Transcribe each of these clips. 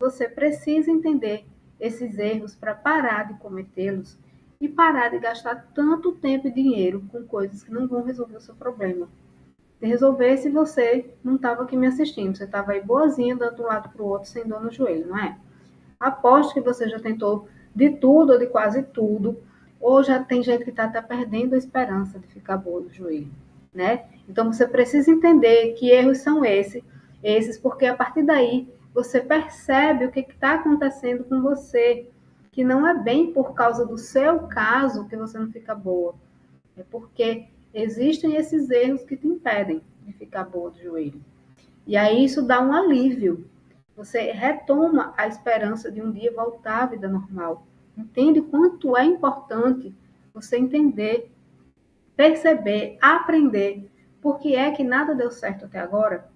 você precisa entender esses erros para parar de cometê-los e parar de gastar tanto tempo e dinheiro com coisas que não vão resolver o seu problema. De resolver se você não estava aqui me assistindo, você estava aí boazinha, dando de um lado para o outro, sem dor no joelho, não é? Aposto que você já tentou de tudo ou de quase tudo, ou já tem gente que está até perdendo a esperança de ficar boa no joelho, né? Então você precisa entender que erros são esses, porque a partir daí você percebe o que está acontecendo com você, que não é bem por causa do seu caso que você não fica boa, é porque existem esses erros que te impedem de ficar boa do joelho. E aí isso dá um alívio. Você retoma a esperança de um dia voltar à vida normal. Entende o quanto é importante você entender, perceber, aprender por que é que nada deu certo até agora,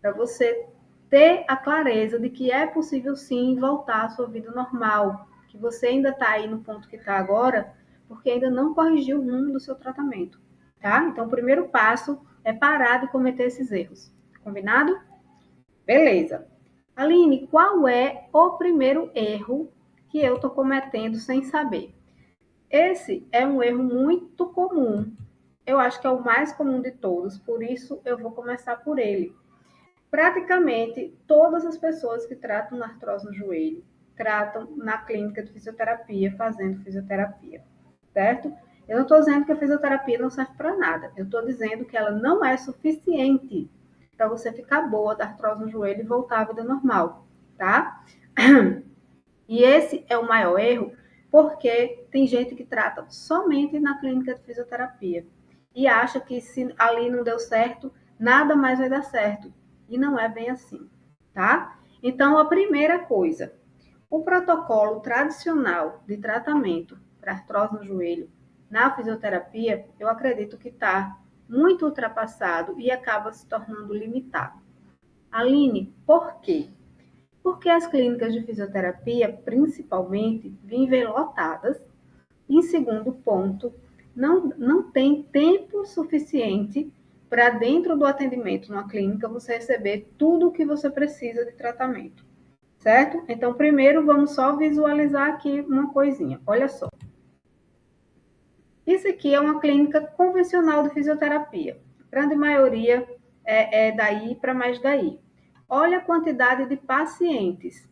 para você ter a clareza de que é possível sim voltar à sua vida normal, que você ainda está aí no ponto que está agora, porque ainda não corrigiu o rumo do seu tratamento, tá? Então, o primeiro passo é parar de cometer esses erros. Combinado? Beleza. Aline, qual é o primeiro erro que eu estou cometendo sem saber? Esse é um erro muito comum. Eu acho que é o mais comum de todos, por isso eu vou começar por ele. Praticamente todas as pessoas que tratam artrose no joelho tratam na clínica de fisioterapia, fazendo fisioterapia, certo? Eu não estou dizendo que a fisioterapia não serve para nada. Eu estou dizendo que ela não é suficiente para você ficar boa da artrose no joelho e voltar à vida normal, tá? E esse é o maior erro, porque tem gente que trata somente na clínica de fisioterapia e acha que se ali não deu certo, nada mais vai dar certo. E não é bem assim, tá? Então, a primeira coisa, o protocolo tradicional de tratamento para artrose no joelho na fisioterapia, eu acredito que está muito ultrapassado e acaba se tornando limitado. Aline, por quê? Porque as clínicas de fisioterapia, principalmente, vivem lotadas. Em segundo ponto, não tem tempo suficiente para dentro do atendimento numa clínica você receber tudo o que você precisa de tratamento, certo? Então, primeiro, vamos só visualizar aqui uma coisinha. Olha só. Isso aqui é uma clínica convencional de fisioterapia. A grande maioria é daí para mais daí. Olha a quantidade de pacientes.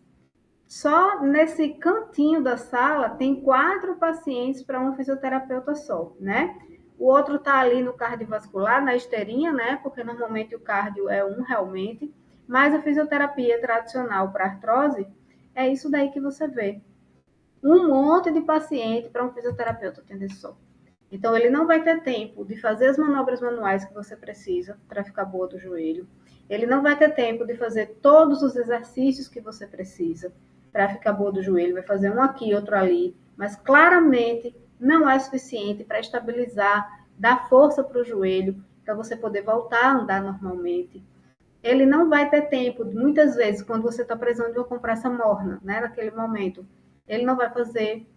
Só nesse cantinho da sala tem 4 pacientes para um fisioterapeuta só, né? O outro está ali no cardiovascular, na esteirinha, né? Porque normalmente o cardio é um realmente. Mas a fisioterapia tradicional para artrose é isso daí que você vê. Um monte de paciente para um fisioterapeuta atender só. Então, ele não vai ter tempo de fazer as manobras manuais que você precisa para ficar boa do joelho. Ele não vai ter tempo de fazer todos os exercícios que você precisa para ficar boa do joelho. Vai fazer um aqui, outro ali. Mas, claramente, não é suficiente para estabilizar, dar força para o joelho, para você poder voltar a andar normalmente. Ele não vai ter tempo, muitas vezes, quando você está precisando de uma compressa morna, né, naquele momento, ele não vai fazer.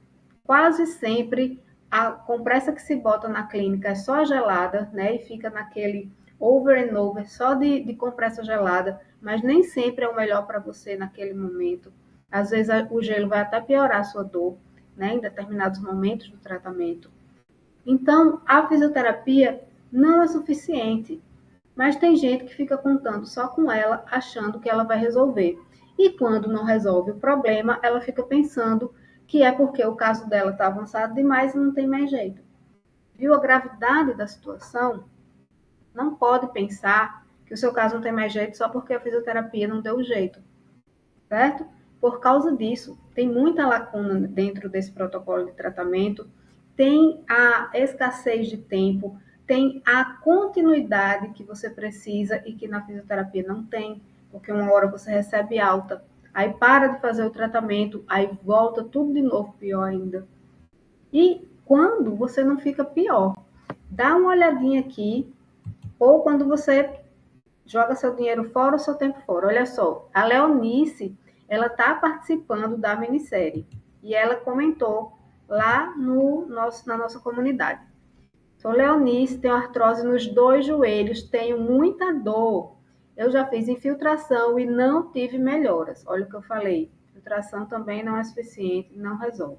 Quase sempre a compressa que se bota na clínica é só gelada, né? E fica naquele over and over, só de compressa gelada, mas nem sempre é o melhor para você naquele momento. Às vezes o gelo vai até piorar a sua dor, né? Em determinados momentos do tratamento. Então, a fisioterapia não é suficiente, mas tem gente que fica contando só com ela, achando que ela vai resolver. E quando não resolve o problema, ela fica pensando que é porque o caso dela está avançado demais e não tem mais jeito. Viu a gravidade da situação? Não pode pensar que o seu caso não tem mais jeito só porque a fisioterapia não deu jeito, certo? Por causa disso, tem muita lacuna dentro desse protocolo de tratamento, tem a escassez de tempo, tem a continuidade que você precisa e que na fisioterapia não tem, porque uma hora você recebe alta, aí para de fazer o tratamento, aí volta tudo de novo pior ainda. E quando você não fica pior, dá uma olhadinha aqui, ou quando você joga seu dinheiro fora ou seu tempo fora. Olha só, a Leonice, ela está participando da minissérie e ela comentou lá na nossa comunidade. Sou Leonice, tenho artrose nos 2 joelhos, tenho muita dor. Eu já fiz infiltração e não tive melhoras. Olha o que eu falei. Infiltração também não é suficiente, não resolve.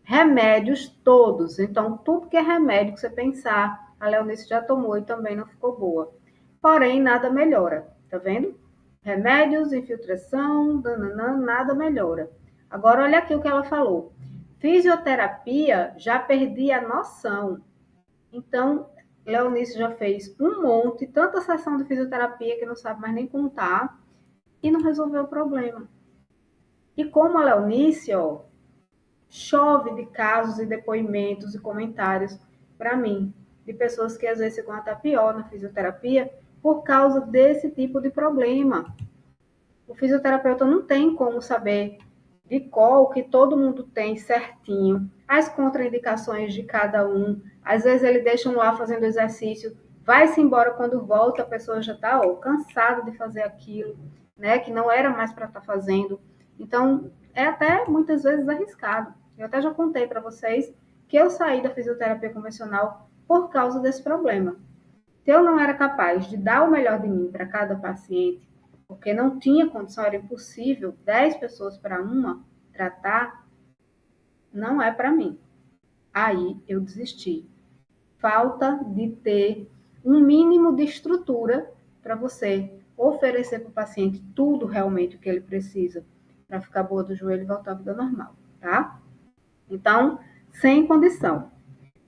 Remédios todos. Então, tudo que é remédio que você pensar, a Leonice já tomou e também não ficou boa. Porém, nada melhora. Tá vendo? Remédios, infiltração, dananã, nada melhora. Agora, olha aqui o que ela falou. Fisioterapia, já perdi a noção. Então, Leonice já fez um monte, tanta sessão de fisioterapia que não sabe mais nem contar, e não resolveu o problema. E como a Leonice, ó, chove de casos e depoimentos e comentários para mim, de pessoas que às vezes ficam até pior na fisioterapia por causa desse tipo de problema. O fisioterapeuta não tem como saber de qual que todo mundo tem certinho, as contraindicações de cada um. Às vezes ele deixa um lá fazendo exercício, vai-se embora, quando volta a pessoa já está cansada de fazer aquilo, né, que não era mais para estar fazendo. Então, é até muitas vezes arriscado. Eu até já contei para vocês que eu saí da fisioterapia convencional por causa desse problema. Se eu não era capaz de dar o melhor de mim para cada paciente, porque não tinha condição, era impossível, 10 pessoas para uma tratar, não é para mim. Aí eu desisti. Falta de ter um mínimo de estrutura para você oferecer para o paciente tudo realmente o que ele precisa para ficar boa do joelho e voltar à vida normal, tá? Então, sem condição.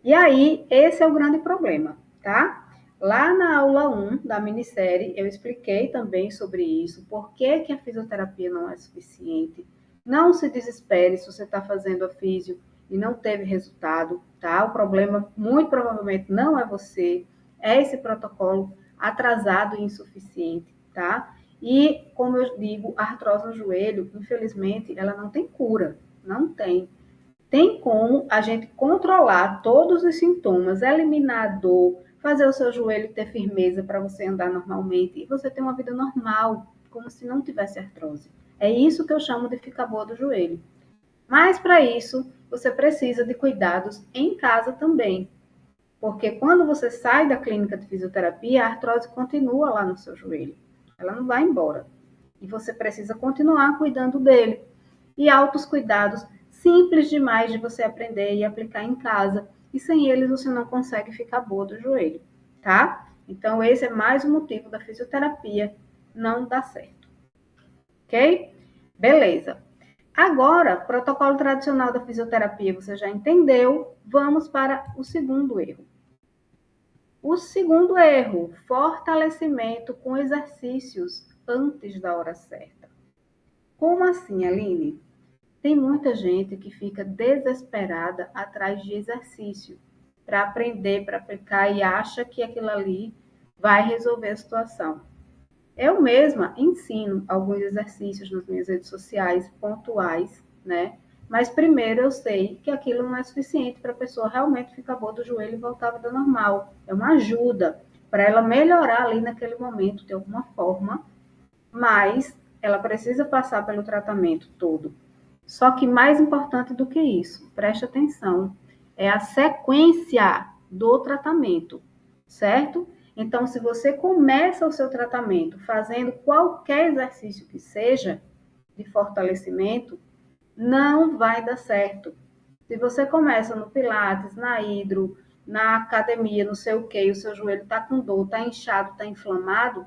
E aí, esse é o grande problema, tá? Lá na aula 1 da minissérie, eu expliquei também sobre isso, por que a fisioterapia não é suficiente. Não se desespere se você está fazendo a físio e não teve resultado, tá? O problema, muito provavelmente, não é você, é esse protocolo atrasado e insuficiente, tá? E, como eu digo, a artrose no joelho, infelizmente, ela não tem cura, não tem. Tem como a gente controlar todos os sintomas, eliminar a dor, fazer o seu joelho ter firmeza para você andar normalmente e você ter uma vida normal, como se não tivesse artrose. É isso que eu chamo de ficar boa do joelho. Mas para isso, você precisa de cuidados em casa também. Porque quando você sai da clínica de fisioterapia, a artrose continua lá no seu joelho. Ela não vai embora. E você precisa continuar cuidando dele. E altos cuidados simples demais de você aprender e aplicar em casa. E sem eles você não consegue ficar boa do joelho, tá? Então esse é mais um motivo da fisioterapia não dar certo. Ok? Beleza. Agora, protocolo tradicional da fisioterapia você já entendeu. Vamos para o segundo erro. O segundo erro, fortalecimento com exercícios antes da hora certa. Como assim, Aline? Tem muita gente que fica desesperada atrás de exercício para aprender, para aplicar e acha que aquilo ali vai resolver a situação. Eu mesma ensino alguns exercícios nas minhas redes sociais, pontuais, né? Mas primeiro eu sei que aquilo não é suficiente para a pessoa realmente ficar boa do joelho e voltar à vida normal. É uma ajuda para ela melhorar ali naquele momento de alguma forma, mas ela precisa passar pelo tratamento todo. Só que mais importante do que isso, preste atenção, é a sequência do tratamento, certo? Então, se você começa o seu tratamento fazendo qualquer exercício que seja de fortalecimento, não vai dar certo. Se você começa no Pilates, na hidro, na academia, não sei o que, o seu joelho está com dor, está inchado, está inflamado,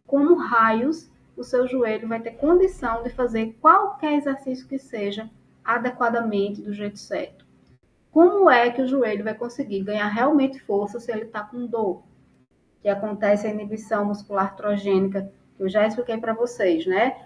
como raios o seu joelho vai ter condição de fazer qualquer exercício que seja adequadamente, do jeito certo? Como é que o joelho vai conseguir ganhar realmente força se ele está com dor? Que acontece a inibição muscular trogênica, que eu já expliquei para vocês, né?